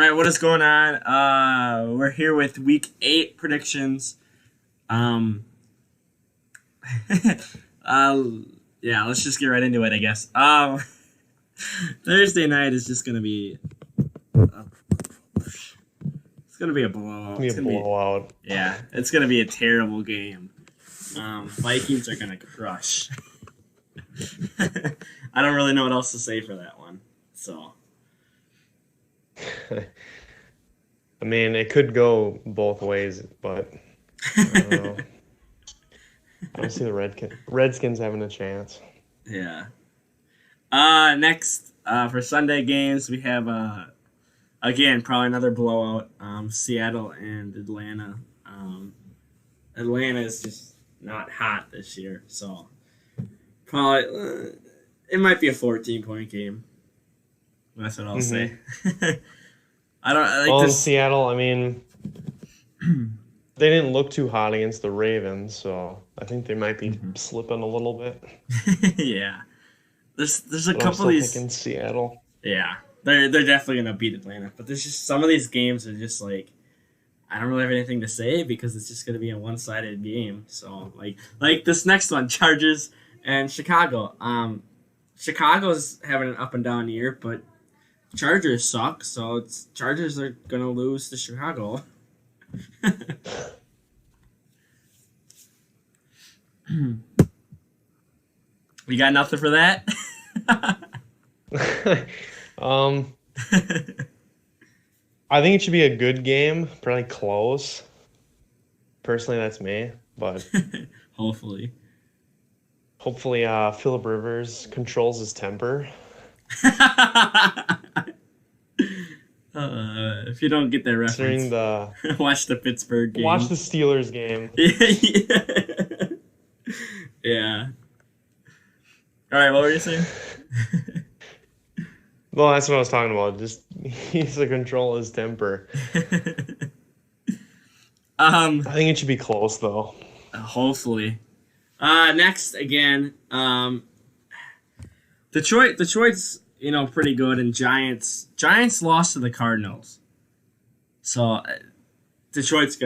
All right, what is going on? We're here with Week 8 predictions. Um, uh, yeah, let's just get right into it, I guess. Thursday night is just gonna be. It's gonna be a blowout. It's gonna be a blowout. Yeah, it's gonna be a terrible game. Vikings are gonna crush. I don't really know what else to say for that one. So. I mean, it could go both ways, but I don't know. I don't see the Redskins having a chance. Yeah. Next, for Sunday games, we have, again, probably another blowout. Seattle and Atlanta. Atlanta is just not hot this year, so probably it might be a 14-point game. That's what I'll say. I don't like well, this. In Seattle, I mean, they didn't look too hot against the Ravens, so I think they might be slipping a little bit. Yeah, there's a But couple of these. Thinking Seattle. Yeah, they're definitely gonna beat Atlanta, but there's just some of these games are just like I don't really have anything to say because it's just gonna be a one-sided game. So like this next one, Chargers and Chicago. Chicago's having an up and down year, but Chargers suck, so Chargers are gonna lose to Chicago. We got nothing for that. I think it should be a good game, probably close. Personally, that's me, but hopefully Phillip Rivers controls his temper. If you don't get that reference, watch the Pittsburgh game. Watch the Steelers game. Yeah. All right, what were you saying? Well, that's what I was talking about. Just he needs to control his temper. I think it should be close, though. Hopefully. Next, again, Detroit's pretty good, and Giants lost to the Cardinals, so Detroit's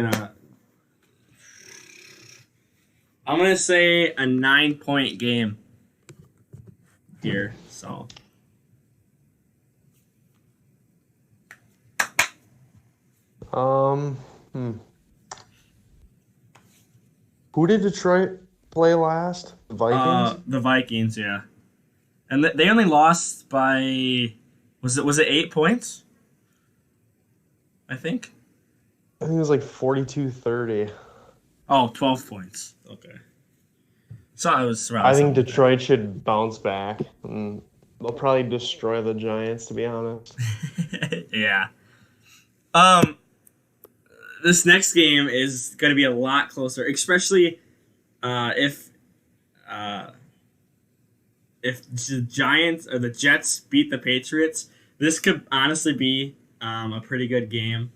I'm gonna say a 9-point game here. So. Who did Detroit play last? The Vikings? The Vikings, yeah. And they only lost by was it 8 points? I think it was like 42-30. Oh, 12 points. Okay. So I was around. I think Detroit should bounce back. And they'll probably destroy the Giants, to be honest. Yeah. This next game is going to be a lot closer, especially if the Giants or the Jets beat the Patriots. This could honestly be a pretty good game.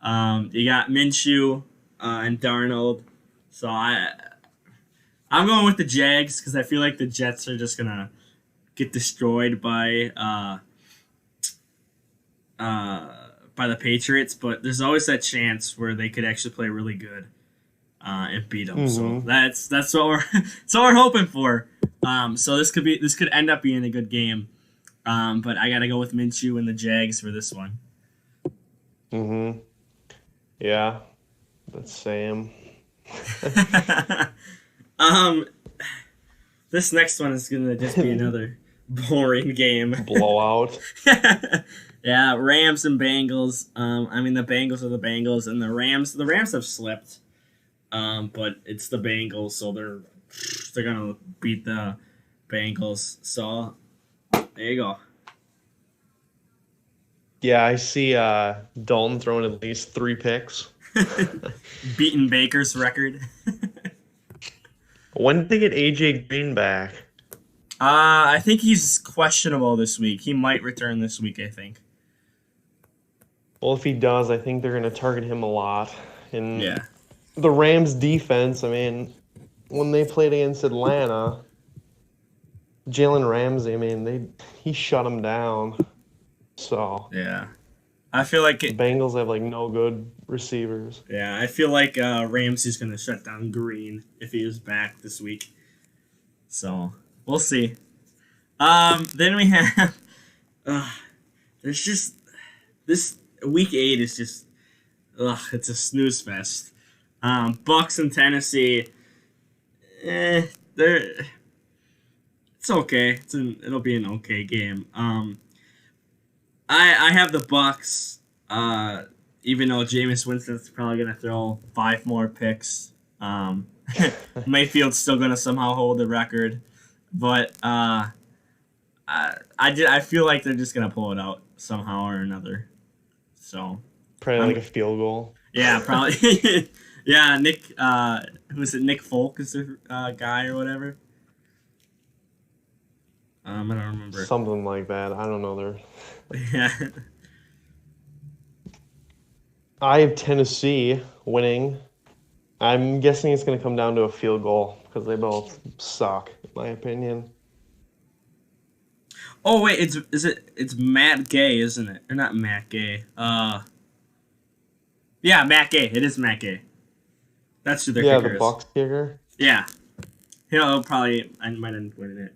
You got Minshew and Darnold, so I'm going with the Jags because I feel like the Jets are just gonna get destroyed by the Patriots, but there's always that chance where they could actually play really good and beat them. So that's what we're hoping for. So this could end up being a good game. But I gotta go with Minshew and the Jags for this one. Yeah, that's Sam. This next one is gonna just be another boring game. Blowout. Yeah, Rams and Bengals. The Bengals are the Bengals, and the Rams have slipped. But it's the Bengals, so they're gonna beat the Bengals. So there you go. Yeah, I see Dalton throwing at least 3 picks. Beating Baker's record. When did they get AJ Green back? I think he's questionable this week. He might return this week, I think. Well, if he does, I think they're going to target him a lot. And yeah. The Rams defense, I mean, when they played against Atlanta, Jalen Ramsey, I mean, he shut him down. So yeah. I feel like The Bengals have like no good receivers. yeah, I feel like Ramsey's gonna shut down Green if he is back this week. So we'll see. Then we have uh, there's just this week 8 is just it's a snooze fest. Bucks and Tennessee, they're it's okay. It'll be an okay game. I have the Bucks. Even though Jameis Winston's probably gonna throw 5 more picks. Mayfield's still gonna somehow hold the record, but I feel like they're just gonna pull it out somehow or another. So Probably I'm, like a field goal. yeah, probably. Yeah, Nick. Who's it? Nick Folk is the guy or whatever. I don't remember. Something like that. I don't know. Yeah. I have Tennessee winning. I'm guessing it's going to come down to a field goal because they both suck, in my opinion. Oh wait, it's Matt Gay, isn't it? Or not Matt Gay. Yeah, Matt Gay. It is Matt Gay. That's who their Yeah, kicker the is. Bucks kicker. Yeah. He'll probably I might end up winning it.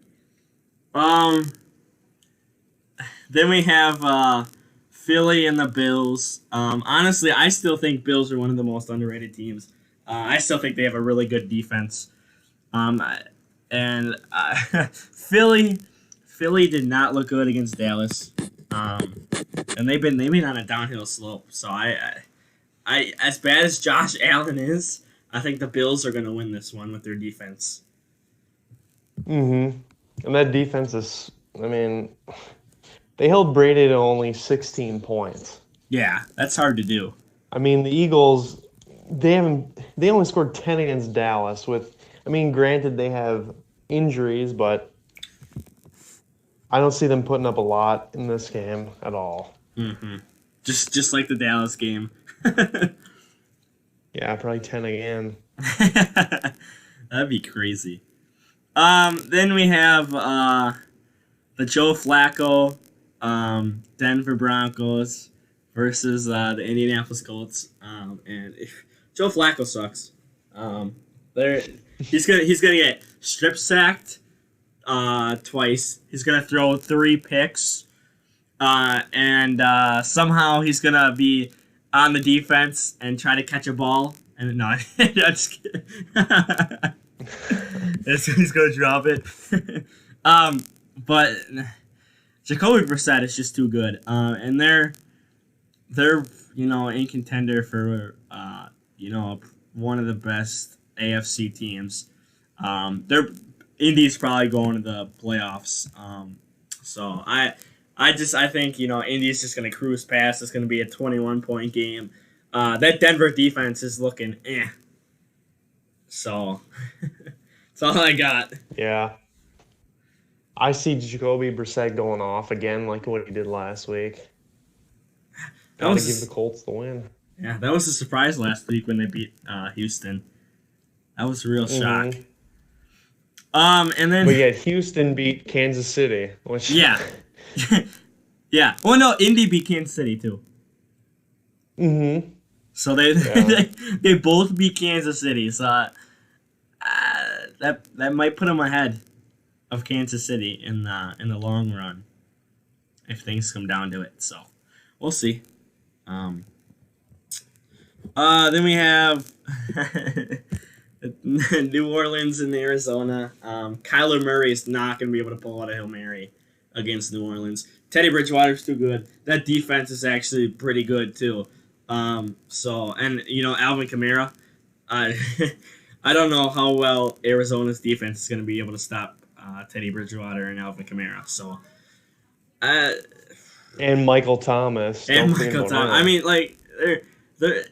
Then we have Philly and the Bills. Honestly, I still think Bills are one of the most underrated teams. I still think they have a really good defense. And Philly did not look good against Dallas. And they've been on a downhill slope. So I as bad as Josh Allen is, I think the Bills are going to win this one with their defense. Mm-hmm. And that defense is, I mean, they held Brady to only 16 points. Yeah, that's hard to do. I mean, the Eagles, they only scored 10 against Dallas with, I mean, granted they have injuries, but I don't see them putting up a lot in this game at all. Mm-hmm. Just like the Dallas game. Yeah, probably 10 again. That'd be crazy. Then we have the Joe Flacco Denver Broncos versus the Indianapolis Colts. And Joe Flacco sucks. He's gonna get strip sacked twice. He's gonna throw 3 picks. And somehow he's gonna be on the defense and try to catch a ball. And no, I'm just kidding. He's gonna drop it. But Jacoby Brissett is just too good. And they're in contender for one of the best AFC teams. Indy's probably going to the playoffs. So I think Indy's just gonna cruise past. It's gonna be a 21-point game. That Denver defense is looking So that's all I got. Yeah. I see Jacoby Brissett going off again like what he did last week. Gotta give the Colts the win. Yeah, that was a surprise last week when they beat Houston. That was a real shock. And then But yeah, Houston beat Kansas City. Which yeah. Yeah. Well, no, Indy beat Kansas City too. Mm-hmm. So they both beat Kansas City. So that might put them ahead of Kansas City in the long run if things come down to it. So we'll see. Then we have New Orleans and Arizona. Kyler Murray is not going to be able to pull out a Hail Mary against New Orleans. Teddy Bridgewater's too good. That defense is actually pretty good too. Alvin Kamara. I don't know how well Arizona's defense is going to be able to stop Teddy Bridgewater and Alvin Kamara. So, and Michael Thomas. And Michael Thomas. I mean, like they're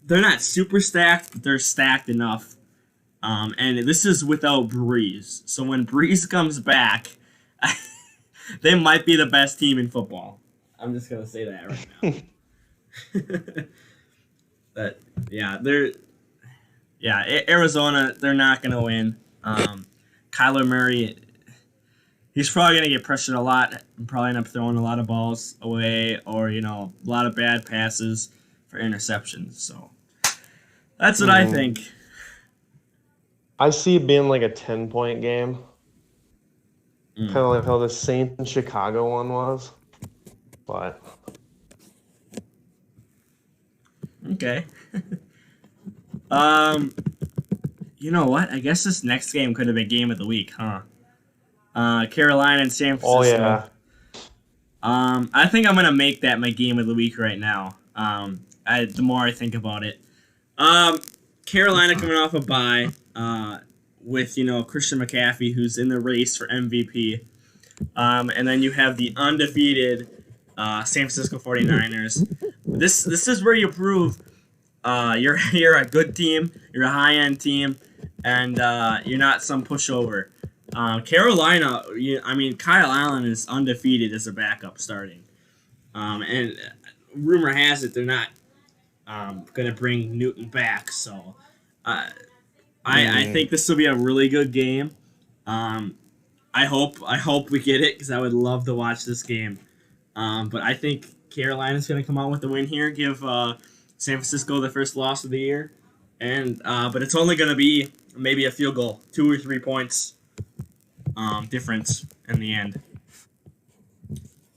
not super stacked, but they're stacked enough. And this is without Breeze. So when Breeze comes back, they might be the best team in football. I'm just gonna say that right now. But yeah, Arizona, they're not gonna win. Kyler Murray, he's probably gonna get pressured a lot and probably end up throwing a lot of balls away, or a lot of bad passes for interceptions. So that's what I think. I see it being like a 10-point game. Kind of like how the Saints and Chicago one was. But Okay. You know what? I guess this next game could have been game of the week, huh? Carolina and San Francisco. oh yeah. I think I'm gonna make that my game of the week right now. The more I think about it, Carolina coming off a bye, with Christian McCaffrey, who's in the race for MVP, and then you have the undefeated San Francisco 49ers. This is where you prove you're a good team, you're a high end team, and you're not some pushover. Carolina, Kyle Allen is undefeated as a backup starting. And rumor has it they're not going to bring Newton back. So I think this will be a really good game. I hope we get it because I would love to watch this game. But I think Carolina's going to come out with the win here, give San Francisco the first loss of the year. But it's only going to be maybe a field goal, 2 or 3 points difference in the end.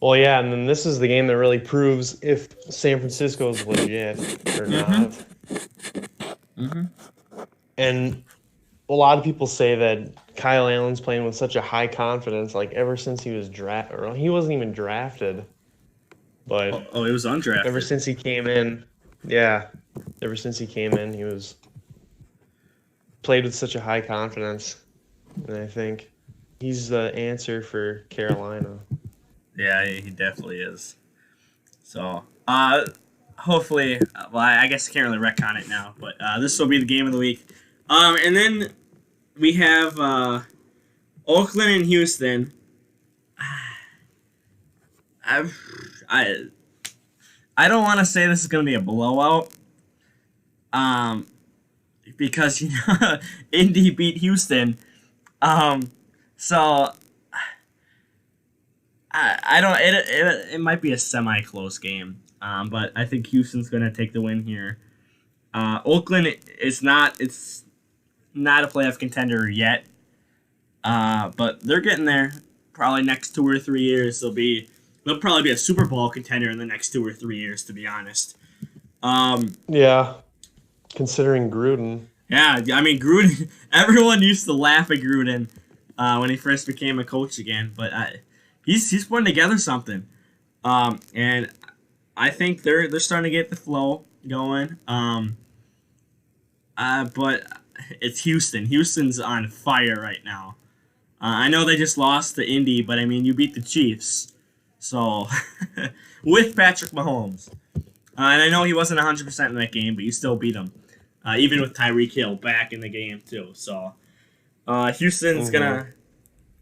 Well, yeah, and then this is the game that really proves if San Francisco is legit or not. And a lot of people say that Kyle Allen's playing with such a high confidence, like ever since he was drafted. Or he wasn't even drafted, but he was undrafted. Ever since he came in, yeah, ever since he came in, he was played with such a high confidence, and I think he's the answer for Carolina. Yeah, he definitely is. So, hopefully, well, I guess I can't really retcon it now, but this will be the game of the week. And then we have Oakland and Houston. I don't want to say this is going to be a blowout. Because Indy beat Houston. So I don't. It might be a semi-close game. But I think Houston's gonna take the win here. Oakland is not. It's not a playoff contender yet. But they're getting there. Probably next 2 or 3 years they'll probably be a Super Bowl contender in the next 2 or 3 years. To be honest. Yeah. Considering Gruden. Yeah, Gruden. Everyone used to laugh at Gruden when he first became a coach again, but he's putting together something, and I think they're starting to get the flow going. But it's Houston. Houston's on fire right now. I know they just lost to Indy, but you beat the Chiefs, so with Patrick Mahomes, and I know he wasn't 100% in that game, but you still beat him. Even with Tyreek Hill back in the game, too. So, Houston's going to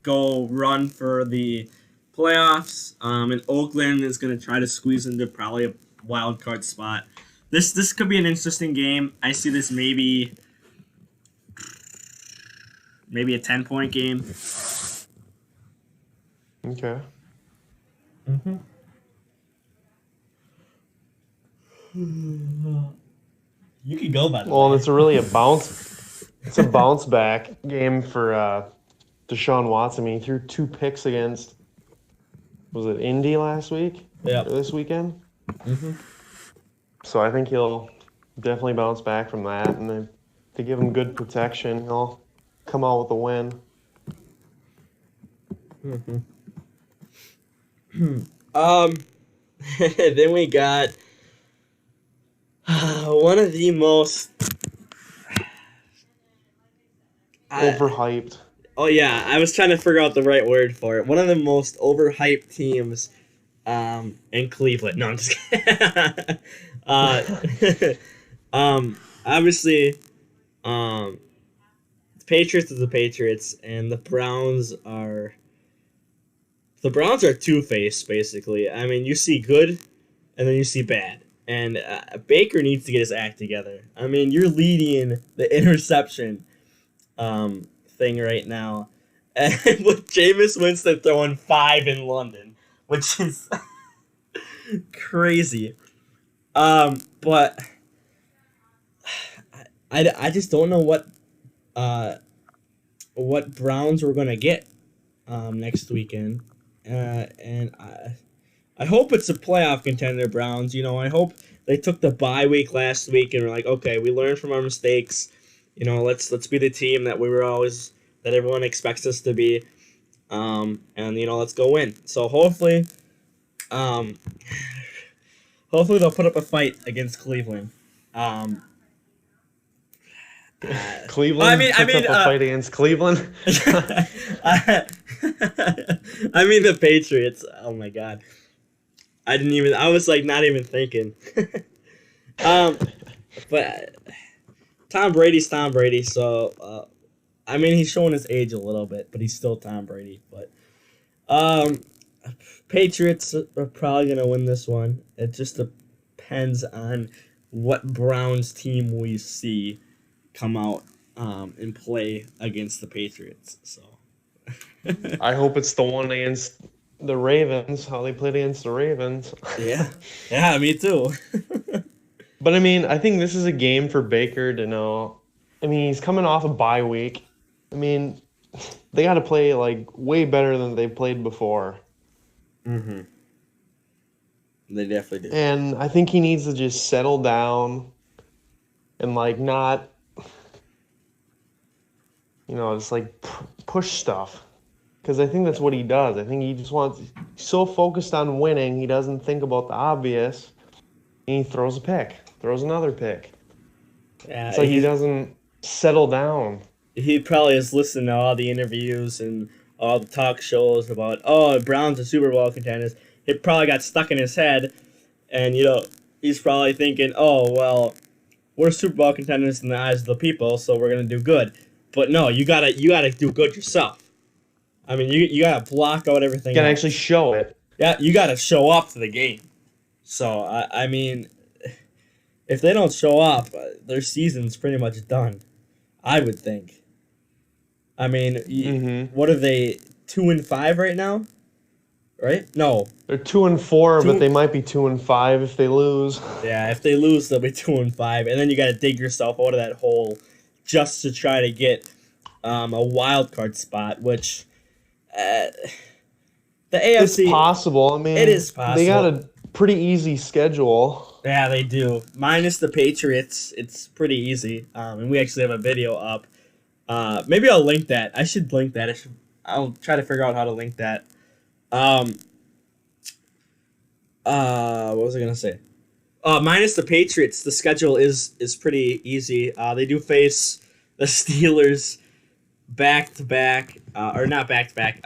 go run for the playoffs. And Oakland is going to try to squeeze into probably a wild card spot. This could be an interesting game. I see this maybe a 10-point game. Okay. You can go by the Well, way. it's really a bounce. It's a bounce back game for Deshaun Watson. He threw 2 picks against. Was it Indy last week? Yeah. Or this weekend. So I think he'll definitely bounce back from that, and then to give him good protection, he'll come out with a win. Then we got one of the most Overhyped. Oh yeah, I was trying to figure out the right word for it. One of the most overhyped teams in Cleveland. No, I'm just kidding. Obviously, the Patriots are the Patriots, and the Browns are two-faced, basically. You see good, and then you see bad. And Baker needs to get his act together. You're leading the interception thing right now. and with Jameis Winston throwing 5 in London, which is crazy. But I just don't know what Browns we're gonna get next weekend, and I hope it's a playoff contender Browns. I hope they took the bye week last week and were like, okay, we learned from our mistakes. Let's be the team that everyone expects us to be. And let's go win. So um, hopefully they'll put up a fight against Cleveland. Cleveland puts up a fight against Cleveland. I mean the Patriots. Oh my God. I was like not even thinking. But Tom Brady's Tom Brady, so I mean he's showing his age a little bit, but he's still Tom Brady. But Patriots are probably gonna win this one. It just depends on what Browns team we see come out and play against the Patriots. So I hope it's the one against the Ravens, how they played against the Ravens. yeah, me too. But I mean, I think this is a game for Baker to know. I mean, he's coming off a bye week. I mean, they got to play like way better than they played before. Mm-hmm. They definitely do. And I think he needs to just settle down and like not, just like push stuff. Because I think that's what he does. I think he just he's so focused on winning, he doesn't think about the obvious. And he throws a pick, throws another pick. Yeah, it's like he doesn't settle down. He probably has listened to all the interviews and all the talk shows about, Browns are Super Bowl contenders. It probably got stuck in his head. And, he's probably thinking, oh, well, we're Super Bowl contenders in the eyes of the people, so we're going to do good. But no, you gotta do good yourself. I mean, you gotta block out everything. You gotta actually show it. Yeah, you gotta show up to the game. So I mean, if they don't show up, their season's pretty much done. I would think. I mean, What are they? 2-5 right now? Right? No, they're 2-4, but they might be 2-5 if they lose. Yeah, if they lose, they'll be 2-5, and then you gotta dig yourself out of that hole just to try to get a wild card spot, which. The AFC. It's possible. I mean, it is possible. They got a pretty easy schedule. Yeah, they do. Minus the Patriots, it's pretty easy. And we actually have a video up. Maybe I'll link that. I should link that. I'll try to figure out how to link that. What was I gonna say? Minus the Patriots, the schedule is pretty easy. They do face the Steelers back to back, or not back to back.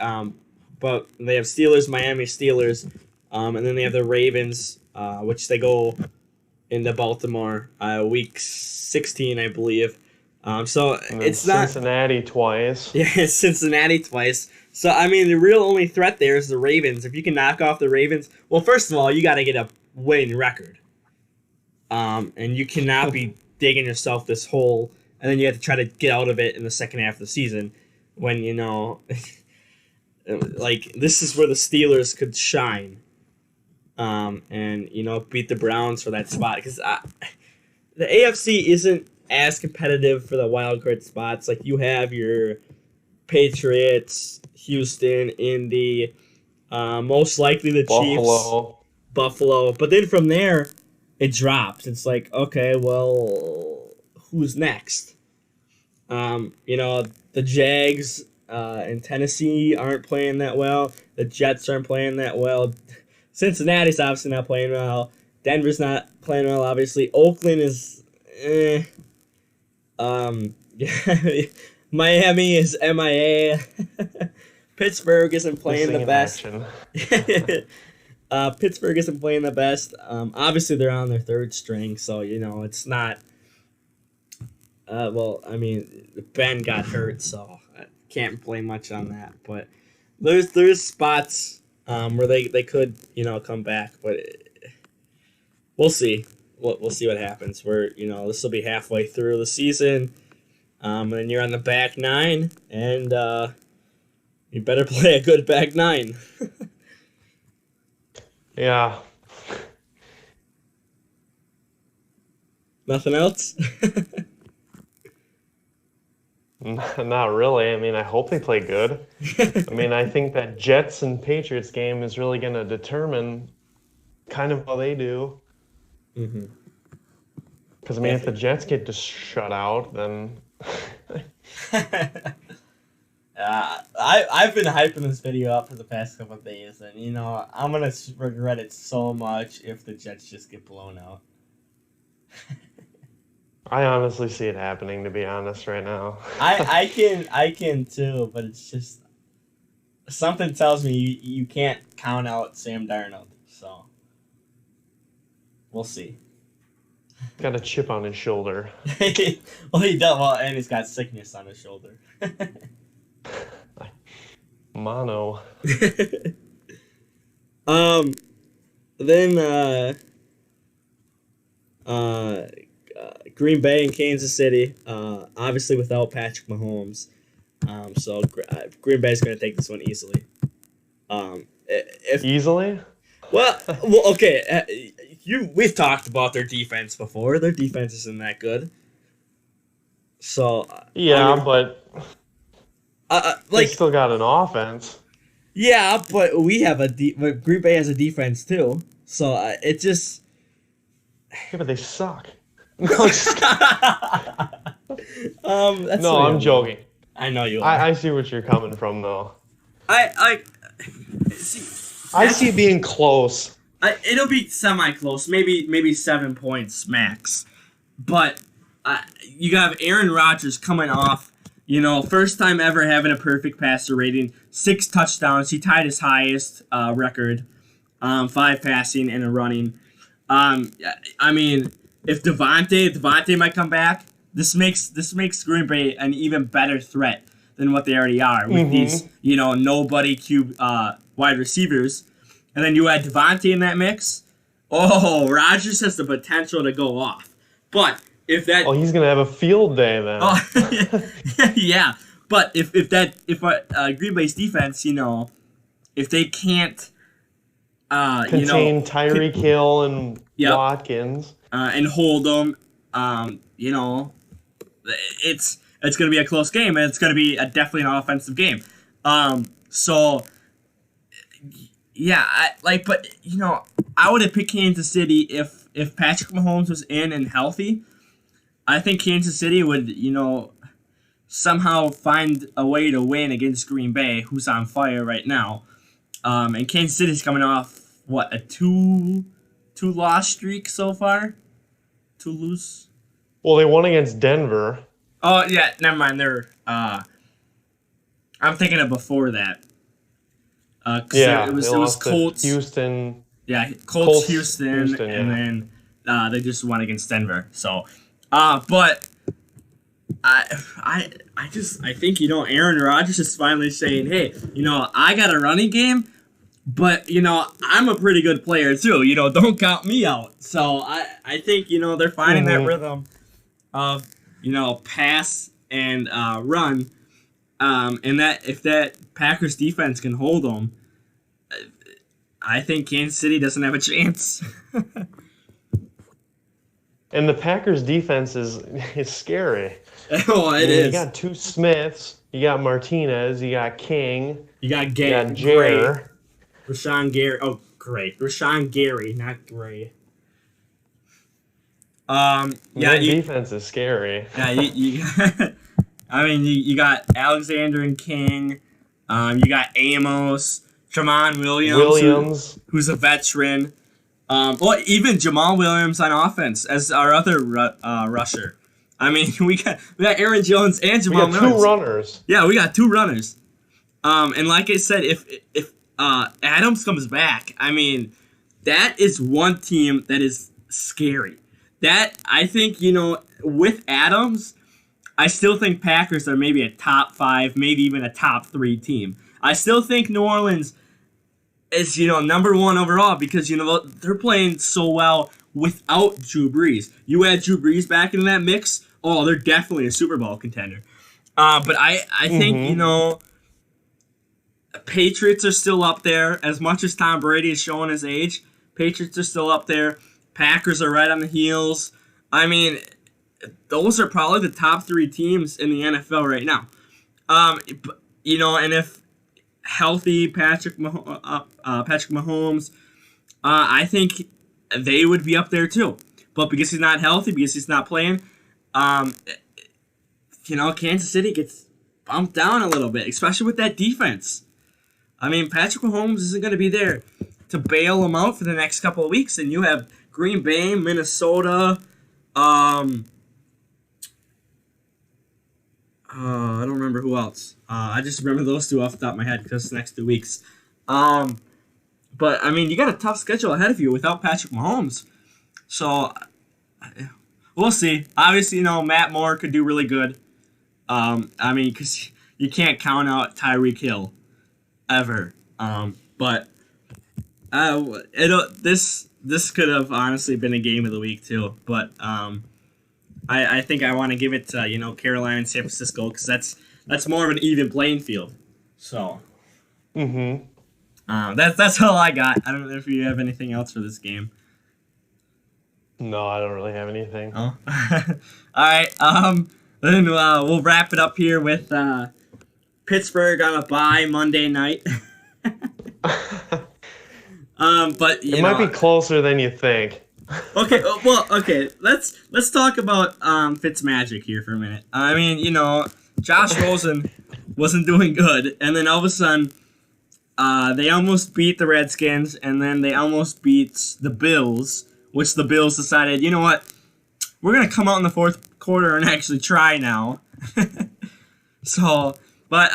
But they have Steelers, Miami Steelers, and then they have the Ravens, which they go into Baltimore week 16, I believe. So it's not Cincinnati twice. Yeah, it's Cincinnati twice. So I mean, the real only threat there is the Ravens. If you can knock off the Ravens, well, first of all, you got to get a winning record. And you cannot be digging yourself this hole, and then you have to try to get out of it in the second half of the season, when like this is where the Steelers could shine, and beat the Browns for that spot, because the AFC isn't as competitive for the wild card spots. Like, you have your Patriots, Houston, Indy, most likely the Chiefs, Buffalo, but then from there it drops. It's like, okay, well, who's next? The Jags and Tennessee aren't playing that well. The Jets aren't playing that well. Cincinnati's obviously not playing well. Denver's not playing well, obviously. Oakland is Miami is MIA. Pittsburgh isn't playing the best. Pittsburgh isn't playing the best. Obviously, they're on their third string, so it's not. Well, I mean, Ben got hurt, so I can't blame much on that. But there's spots where they could come back, but we'll see. We'll see what happens. This will be halfway through the season, and then you're on the back nine, and You better play a good back nine. Yeah. Nothing else? Not really. I mean, I hope they play good. I mean, I think that Jets and Patriots game is really going to determine kind of how they do. Mm-hmm. Because, I mean, if the Jets get just shut out, then... I've been hyping this video up for the past couple of days, and, you know, I'm going to regret it so much if the Jets just get blown out. I honestly see it happening, to be honest, right now. I can too, but it's just something tells me you can't count out Sam Darnold. So we'll see. Got a chip on his shoulder. Well, he does. Well, and he's got sickness on his shoulder. Mono. Then Green Bay and Kansas City, obviously without Patrick Mahomes. So Green Bay's going to take this one easily. Easily? Well, okay. We've talked about their defense before. Their defense isn't that good. So yeah, but they like still got an offense. yeah, but we have but Green Bay has a defense too. So it just Yeah, but they suck. that's No, I'm joking. I know you are. I see what you're coming from, though. I see. I see it being close. It'll be semi-close, maybe 7 points max. But you got Aaron Rodgers coming off, you know, first time ever having a perfect passer rating, 6 touchdowns. He tied his highest record, 5 passing and a running. I mean, if Devontae might come back, this makes Green Bay an even better threat than what they already are with these, you know, nobody wide receivers. And then you add Devontae in that mix. Oh, Rodgers has the potential to go off. But if that... Oh, he's going to have a field day then. Oh, yeah. But if Green Bay's defense, you know, if they can't... Contain Tyreek Hill and Watkins. And hold them, you know, it's going to be a close game, and it's going to be definitely an offensive game. So... Yeah, but you know, I would have picked Kansas City if Patrick Mahomes was in and healthy. I think Kansas City would, you know, somehow find a way to win against Green Bay, who's on fire right now. And Kansas City's coming off what, a two loss streak so far? 2 lose. Well, they won against Denver. Oh yeah, never mind. They're I'm thinking of before that. It was Colts, Houston. Yeah, Colts, Houston, and then they just won against Denver. So, but I think, you know, Aaron Rodgers is finally saying, hey, you know, I got a running game, but you know, I'm a pretty good player too. You know, don't count me out. So I think, you know, they're finding that rhythm of, you know, pass and run. And that if that Packers defense can hold them, I think Kansas City doesn't have a chance. And the Packers defense is scary. Oh, it is. You got 2 Smiths, you got Martinez, you got King, you got Gray. Rashawn Gary. Oh, great. Rashawn Gary, not Gray. Yeah, defense is scary. Yeah, you I mean, you got Alexander and King. You got Amos, Tramon Williams, who's a veteran. Well, even Jamal Williams on offense as our other rusher. I mean, we got Aaron Jones and Jamal Williams. 2 runners. Yeah, we got 2 runners. And like I said, if Adams comes back, I mean, that is one team that is scary. That, I think, you know, with Adams, I still think Packers are maybe a top 5, maybe even a top 3 team. I still think New Orleans is, you know, number 1 overall because, you know, they're playing so well without Drew Brees. You add Drew Brees back into that mix, oh, they're definitely a Super Bowl contender. But I think, you know, Patriots are still up there. As much as Tom Brady is showing his age, Patriots are still up there. Packers are right on the heels. I mean, those are probably the top 3 teams in the NFL right now. And if healthy Patrick Mahomes, I think they would be up there too. But because he's not healthy, because he's not playing, Kansas City gets bumped down a little bit, especially with that defense. I mean, Patrick Mahomes isn't going to be there to bail him out for the next couple of weeks, and you have Green Bay, Minnesota. I don't remember who else. I just remember those 2 off the top of my head because the next 2 weeks. But I mean, you got a tough schedule ahead of you without Patrick Mahomes. So we'll see. Obviously, Matt Moore could do really good. Because you can't count out Tyreek Hill ever. But this could have honestly been a game of the week too. But I think I want to give it to Carolina and San Francisco because that's more of an even playing field. So that's all I got. I don't know if you have anything else for this game. No, I don't really have anything. Oh. All right. Then we'll wrap it up here with Pittsburgh on a bye Monday night. But it might be closer than you think. Okay. Okay. Let's talk about Fitzmagic here for a minute. I mean, Josh Rosen wasn't doing good, and then all of a sudden, they almost beat the Redskins, and then they almost beat the Bills, which the Bills decided, you know what, we're gonna come out in the fourth quarter and actually try now. So, but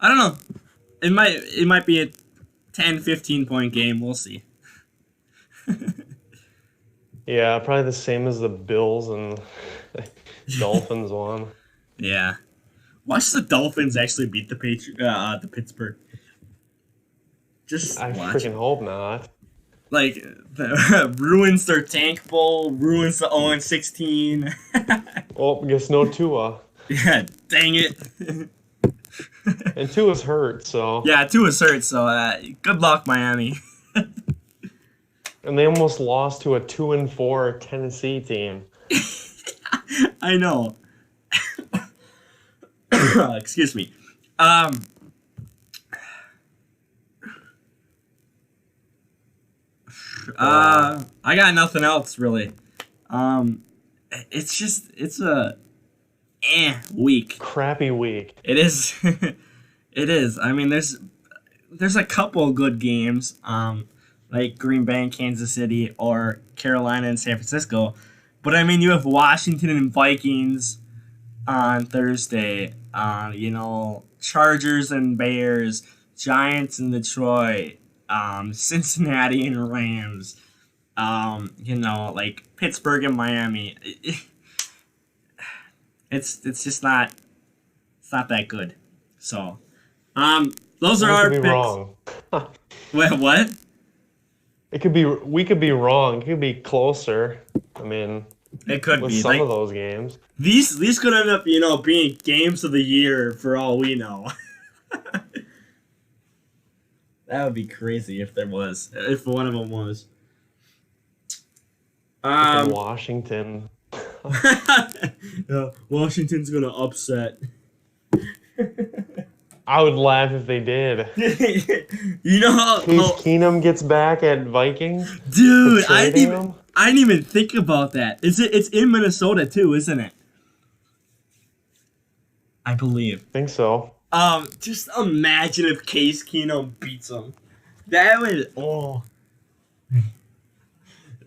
I don't know. It might be a 10-15 point game. We'll see. Yeah, probably the same as the Bills and Dolphins one. Yeah. Watch the Dolphins actually beat the Pittsburgh. I freaking hope not. Like, ruins their tank bowl, ruins the 0-16. Well, guess no Tua. Yeah, dang it. And Tua's hurt, so. Yeah, Tua's hurt, so good luck, Miami. And they almost lost to a 2-4 Tennessee team. I know. Excuse me. I got nothing else really. It's a week. Crappy week. It is. It is. I mean, there's a couple of good games. Like Green Bay and Kansas City or Carolina and San Francisco. But I mean, you have Washington and Vikings on Thursday. Chargers and Bears, Giants and Detroit, Cincinnati and Rams. Like Pittsburgh and Miami. It's just not. It's not that good. So, those are our picks. Wrong. Wait, what? We could be wrong. It could be closer. I mean, it could with be some of those games. These could end up, being games of the year for all we know. That would be crazy if one of them was. Washington. Washington's gonna upset. I would laugh if they did. You know how Case Keenum gets back at Vikings? Dude, I didn't even think about that. It's in Minnesota too, isn't it? I believe. Think so. Just imagine if Case Keenum beats him. That would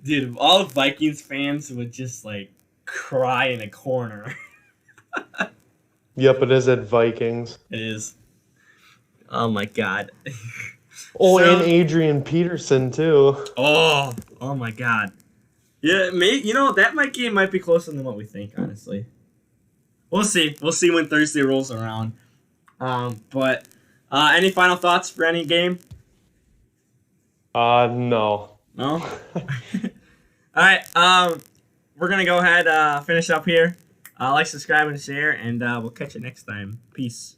dude, all Vikings fans would just like cry in a corner. Yep, it is at Vikings. It is. Oh my god. And Adrian Peterson too. Oh my god. Yeah, that game might be closer than what we think, honestly. We'll see. We'll see when Thursday rolls around. But any final thoughts for any game? No. No? Alright, we're gonna go ahead finish up here. Like, subscribe, and share, and we'll catch you next time. Peace.